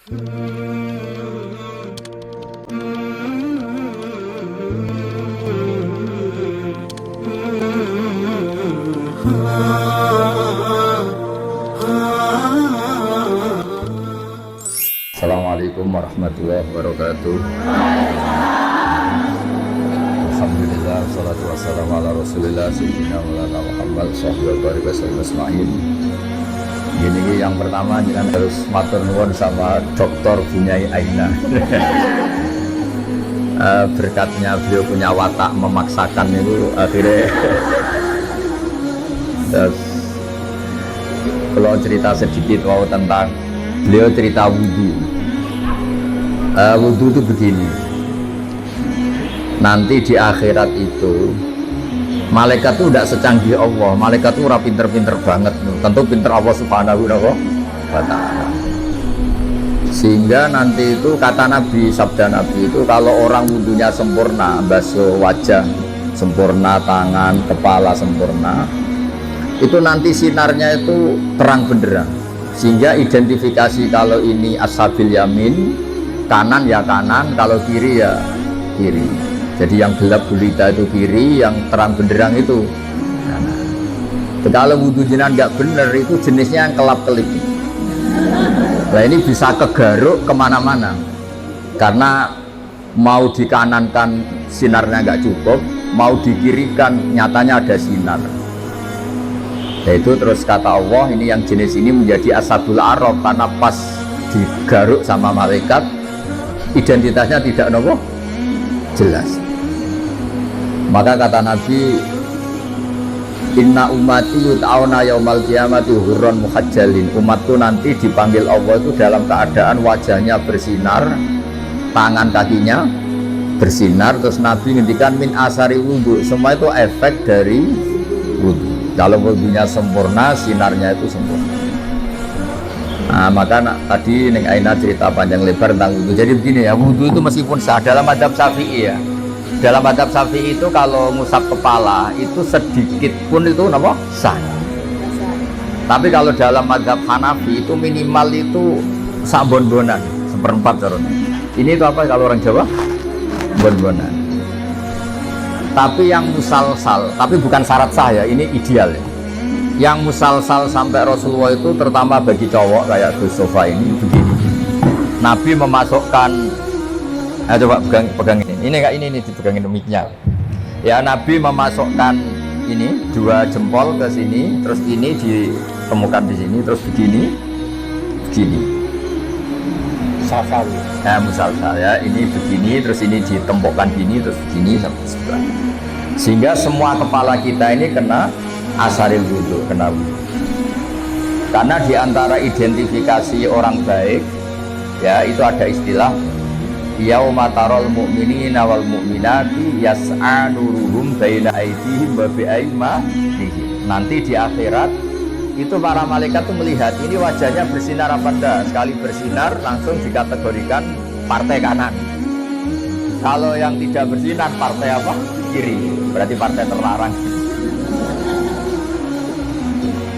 Assalamualaikum warahmatullahi wabarakatuh. Alhamdulillah, salatu wassalamu ala rasulillah sayyidina maulana Muhammad sallallahu alaihi wasallam. Ini yang pertama jangan harus matur nuwun sama Dr. Bunyai Aina. Berkatnya beliau punya watak memaksakan itu akhirnya kalau cerita sedikit mau tentang beliau cerita wudhu. Wudhu itu begini, nanti di akhirat itu malaikat itu tidak secanggih Allah. Malaikat itu pinter-pinter banget, tentu pinter Allah subhanahu wa ta'ala. Sehingga nanti itu kata Nabi, sabda Nabi itu kalau orang wudhunya sempurna, basuh wajah sempurna, tangan, kepala sempurna, itu nanti sinarnya itu terang benderang. Sehingga identifikasi kalau ini ashabil yamin, kanan ya kanan, kalau kiri ya kiri. Jadi yang gelap gulita itu kiri, yang terang benderang itu kanan. Kalau wudhu jenengan nggak bener itu jenisnya yang kelap-kelip. Nah ini bisa kegaruk kemana-mana, karena mau dikanankan sinarnya nggak cukup, mau dikirikan nyatanya ada sinar. Yaitu terus kata Allah, ini yang jenis ini menjadi ashabul araf, karena pas digaruk sama malaikat identitasnya tidak jelas. Maka kata Nabi, inna ummati yut'auna yaumal qiyamati hurran muhajjalin. Umatku nanti dipanggil Allah itu dalam keadaan wajahnya bersinar, tangan kakinya bersinar. Terus Nabi ngendikan min asari wudhu, semua itu efek dari wudhu. Kalau wudhunya sempurna, sinarnya itu sempurna. Nah, maka tadi Neng Aina cerita panjang lebar tentang wudhu. Jadi begini ya, wudhu itu meskipun sah dalam mazhab Syafi'i ya. Dalam mazhab Syafi'i itu kalau ngusap kepala itu sedikit pun itu sah. Tapi kalau dalam mazhab Hanafi itu minimal itu sak bon-bonan, seperempat caranya. Ini itu apa kalau orang Jawa? Bon-bonan. Tapi yang musalsal, tapi bukan syarat sah ya, ini ideal ya. Yang musalsal sampai Rasulullah itu terutama bagi cowok kayak Gus Sofa ini begini. Nabi memasukkan, coba pegang ini enggak, ini dipegangin mic-nya. Ya, Nabi memasukkan ini dua jempol ke sini, terus ini ditemukan di sini, terus begini. Musalsal. Nah, musalsal ya, ini begini, terus ini ditempokkan gini, terus begini sampai sebelah. Sehingga semua kepala kita ini kena asaril wudhu, kena wudhu. Karena diantara identifikasi orang baik ya itu ada istilah yauma tarol mu'minina wal mu'minati yas'a nuruhum baina aydihim wa bi aymanihim. Nanti di akhirat itu para malaikat tuh melihat ini wajahnya bersinar apa enggak. Sekali bersinar langsung dikategorikan partai kanan. Kalau yang tidak bersinar partai apa? Kiri. Berarti partai terlarang.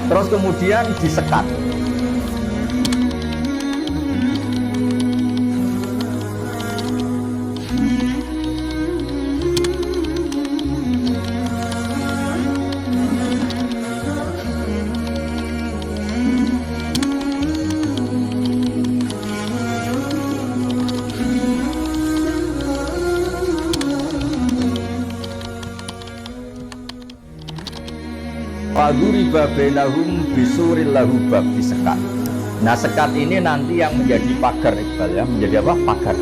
Terus kemudian disekat. Faduriba bainahum bisuril lahu bab, disekat. Nah, sekat ini nanti yang menjadi pagar, Iqbal ya, menjadi apa? Pagar.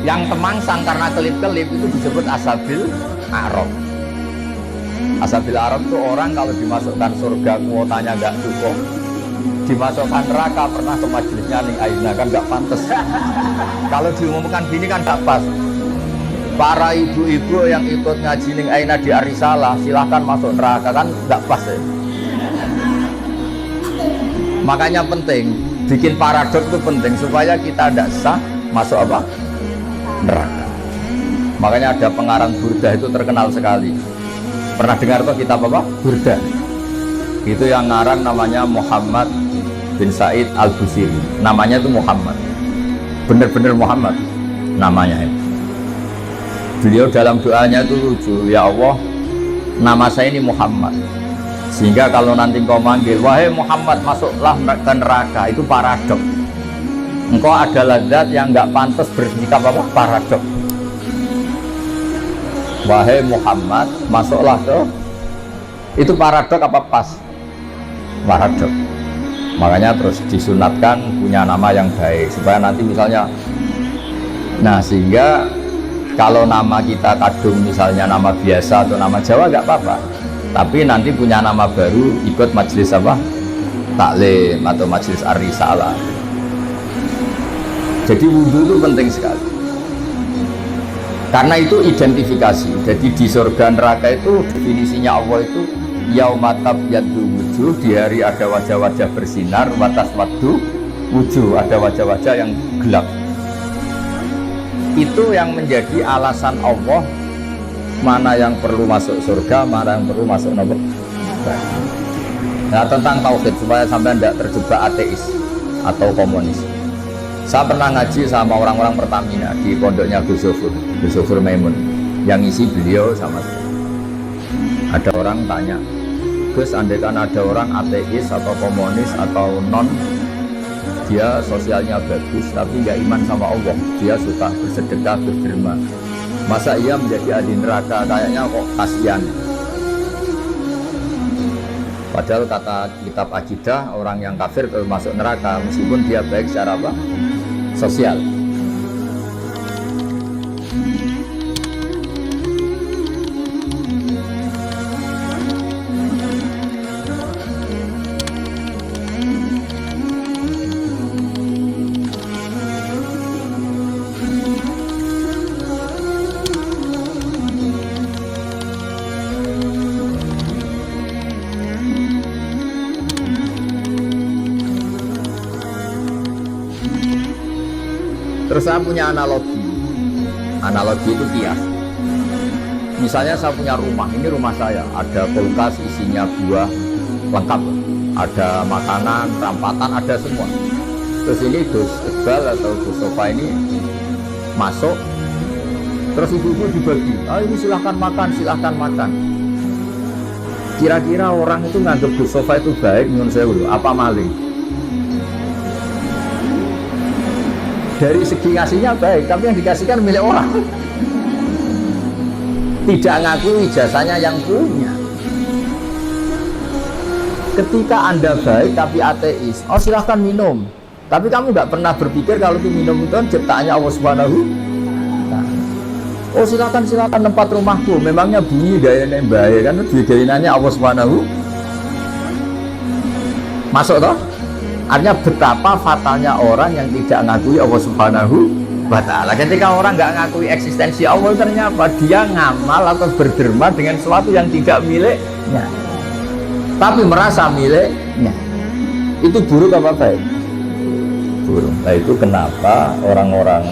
Yang temangsang karena kelip-kelip itu disebut ashabil araf. Ashabil araf itu orang kalau dimasukkan surga kuotanya nggak cukup, dimasukkan neraka. Pernah ke majelisnya Ning Aina kan nggak pantas. Kalau diumumkan gini kan nggak pas. Para ibu-ibu yang ikut ngaji Ning Aina di Arisalah silahkan masuk neraka, kan nggak pas ya. Makanya penting bikin paradok itu penting supaya kita tidak sah masuk apa? Neraka. Makanya ada pengarang burda itu terkenal sekali. Pernah dengar tuh kitab apa? Burda. Itu yang ngarang namanya Muhammad bin Sa'id Al-Busiri. Namanya itu Muhammad. Benar-benar Muhammad namanya itu. Beliau dalam doanya itu lucu, ya Allah, nama saya ini Muhammad. Sehingga kalau nanti kau manggil, wahai Muhammad, masuklah ke neraka, itu paradok. Engkau ada lazat yang nggak pantas bersikap apa? Paradok. Wahai Muhammad, masuklah ke, itu paradok apa pas? Paradok. Makanya terus disunatkan punya nama yang baik supaya nanti misalnya, nah sehingga kalau nama kita kadung misalnya nama biasa atau nama Jawa nggak apa-apa, tapi nanti punya nama baru ikut majelis apa? Taklim atau majelis ar-risalah. Jadi wudhu itu penting sekali karena itu identifikasi. Jadi di surga neraka itu definisinya Allah itu yaumatab yaddu wujuh, di hari ada wajah-wajah bersinar, watas waddu wujuh, ada wajah-wajah yang gelap. Itu yang menjadi alasan Allah mana yang perlu masuk surga, mana yang perlu masuk neraka. Nah, tentang tauhid supaya sampai tidak terjebak ateis atau komunis. Saya pernah ngaji sama orang-orang Pertamina di pondoknya Gus Zofur Maimun, yang isi beliau sama saya. Ada orang tanya, Gus, andaikan ada orang ateis atau komunis atau non, dia sosialnya bagus tapi nggak iman sama Allah, dia suka bersedekah, berderma, masa ia menjadi ahli neraka? Kayaknya kok kasihan. Padahal kata kitab akidah, orang yang kafir kalau masuk neraka meskipun dia baik secara apa? Sosial. Terus saya punya analogi itu kias. Misalnya saya punya rumah, ini rumah saya, ada kulkas isinya buah lengkap, ada makanan, rampatan, ada semua. Terus ini Gus Iqbal atau Gus Sofa ini masuk, terus ibu-ibu dibagi, ini silahkan makan, silahkan makan. Kira-kira orang itu nganggap Gus Sofa itu baik menurut saya dulu, apa maling? Dari segi ngasihnya baik, tapi yang dikasihkan milik orang. Tidak ngakui jasanya yang punya. Ketika Anda baik tapi ateis, oh silahkan minum, tapi kamu nggak pernah berpikir kalau itu minum itu ciptaannya Allah Subhanahu. Oh silahkan tempat rumahku, memangnya bunyi gayanya bahaya kan, gayaannya Allah Subhanahu. Masuk toh? Artinya betapa fatalnya orang yang tidak ngakui Allah Subhanahu wa ta'ala. Ketika orang nggak ngakui eksistensi Allah, ternyata dia ngamal atau berderma dengan sesuatu yang tidak miliknya, tapi merasa miliknya. Itu buruk apa baik? Buruk. Nah itu kenapa orang-orang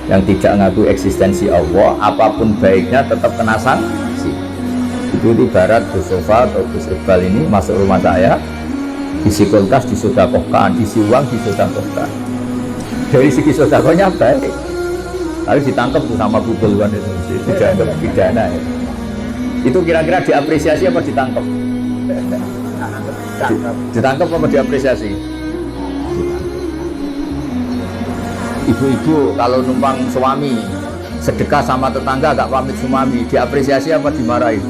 yang tidak ngakui eksistensi Allah, apapun baiknya tetap kena sanksi. Itu ibarat Gus Sofa atau Gus Iqbal ini masuk rumah saya, isi kulkas disodakohkan, isi uang disodakohkan. Dari segi sodakohnya baik, tapi ditangkap tuh sama bubulwan itu, dianggap pidana ya. Itu kira-kira diapresiasi apa ditangkap? Ditangkap apa diapresiasi? Ibu-ibu kalau numpang suami sedekah sama tetangga gak pamit suami, diapresiasi apa dimarahi?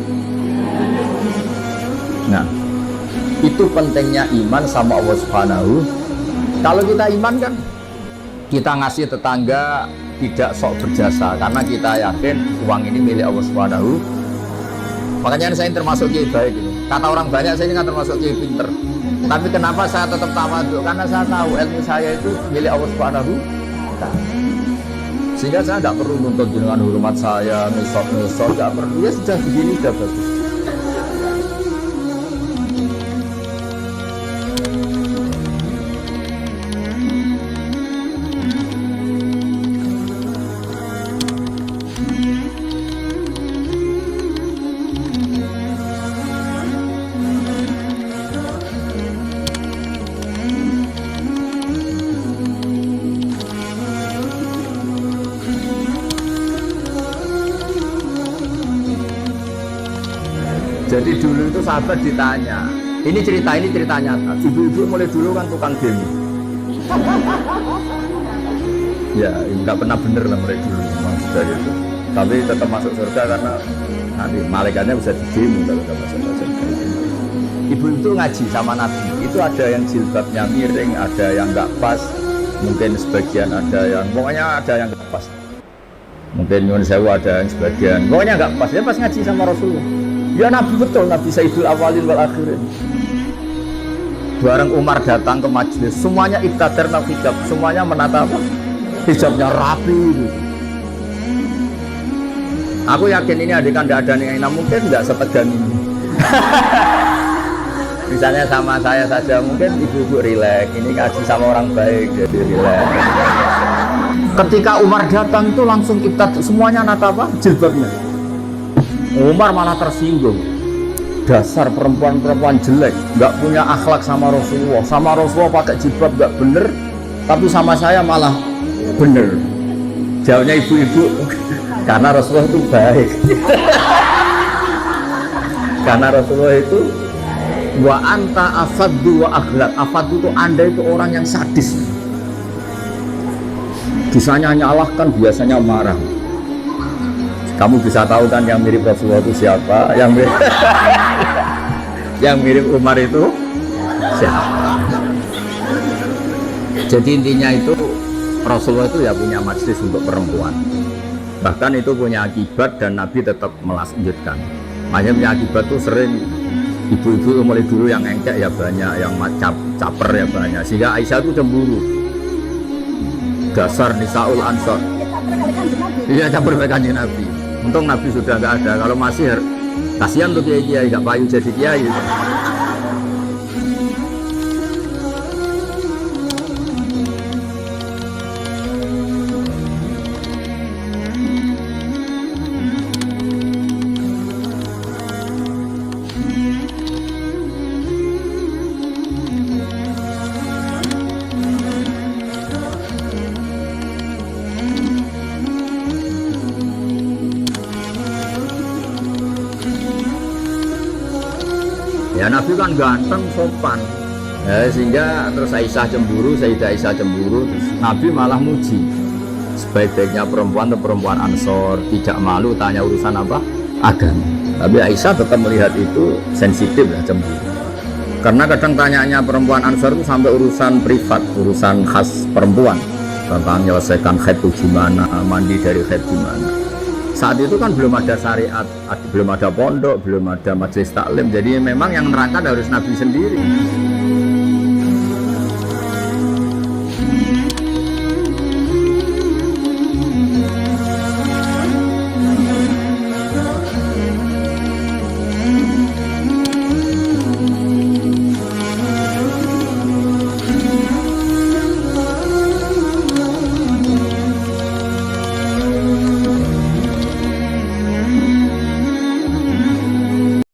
Nah, itu pentingnya iman sama Allah Subhanahu. Kalau kita iman kan kita ngasih tetangga tidak sok berjasa karena kita yakin uang ini milik Allah Subhanahu. Makanya saya termasuk kiai baik ini. Kata orang banyak saya ini kan termasuk kiai pinter. Tapi kenapa saya tetap tawadhu? Karena saya tahu ilmu saya itu milik Allah Subhanahu. Sehingga saya tidak perlu nuntut dengan hormat saya, misok, tidak perlu. Ya sudah begini sudah bagus. Jadi dulu itu sahabat ditanya, ini cerita nyata. Ibu-ibu mulai dulu kan tukang demo. Ya, nggak pernah bener lah mulai dulu memang sudah itu. Tapi tetap masuk surga karena nanti malaikatnya bisa didemo kalau nggak masuk surga. Ibu itu ngaji sama Nabi. Itu ada yang jilbabnya miring, ada yang nggak pas. Mungkin sebagian ada yang, pokoknya ada yang nggak pas. Mungkin nyuwun sewu ada yang sebagian, pokoknya nggak pas. Ya pas ngaji sama Rasulullah. Ya Nabi betul, Nabi Sayyidul Awalin wal Akhirin. Bareng Umar datang ke majelis, semuanya ibtadarna hijab, semuanya menata apa? Hijabnya rapi gitu. Aku yakin ini adegan tidak ada nih, mungkin nggak setegan ini. Misalnya sama saya saja, mungkin ibu-ibu rileks, ini ngaji sama orang baik, jadi rileks. Ketika Umar datang itu langsung ibtadar, semuanya nata apa? Jilbabnya. Umar malah tersinggung. Dasar perempuan-perempuan jelek, nggak punya akhlak sama Rasulullah pakai jilbab nggak bener, tapi sama saya malah bener. Jawabnya ibu-ibu, karena Rasulullah itu baik. Karena Rasulullah itu wa anta afaddu wa akhlak. Afaddu itu anda itu orang yang sadis. Bisanya nyalahkan, biasanya marah. Kamu bisa tahu kan yang mirip Rasulullah itu siapa? Yang mirip Umar itu siapa? Jadi intinya itu Rasulullah itu ya punya majelis untuk perempuan. Bahkan itu punya akibat dan Nabi tetap melanjutkan. Makanya punya akibat itu sering ibu-ibu mulai dulu yang engkek ya banyak, yang caper ya banyak. Sehingga Aisyah itu cemburu. Dasar Nisaul Ansor. Iya caper dengan Nabi. Untung Nabi sudah nggak ada. Kalau masih kasihan tuh kiai-kiai nggak payu jadi kiai. Ya Nabi kan ganteng, sopan ya, sehingga terus Aisyah cemburu, Sayyidah Aisyah cemburu, terus Nabi malah muji sebaik-baiknya perempuan atau perempuan Ansor, tidak malu tanya urusan apa? Agama. Tapi Aisyah tetap melihat itu sensitif ya, cemburu. Karena kadang tanyanya perempuan Ansor itu sampai urusan privat, urusan khas perempuan, tentang menyelesaikan haid itu gimana, mandi dari haid gimana. Saat itu kan belum ada syariat, belum ada pondok, belum ada majelis taklim. Jadi memang yang nerangkan harus Nabi sendiri.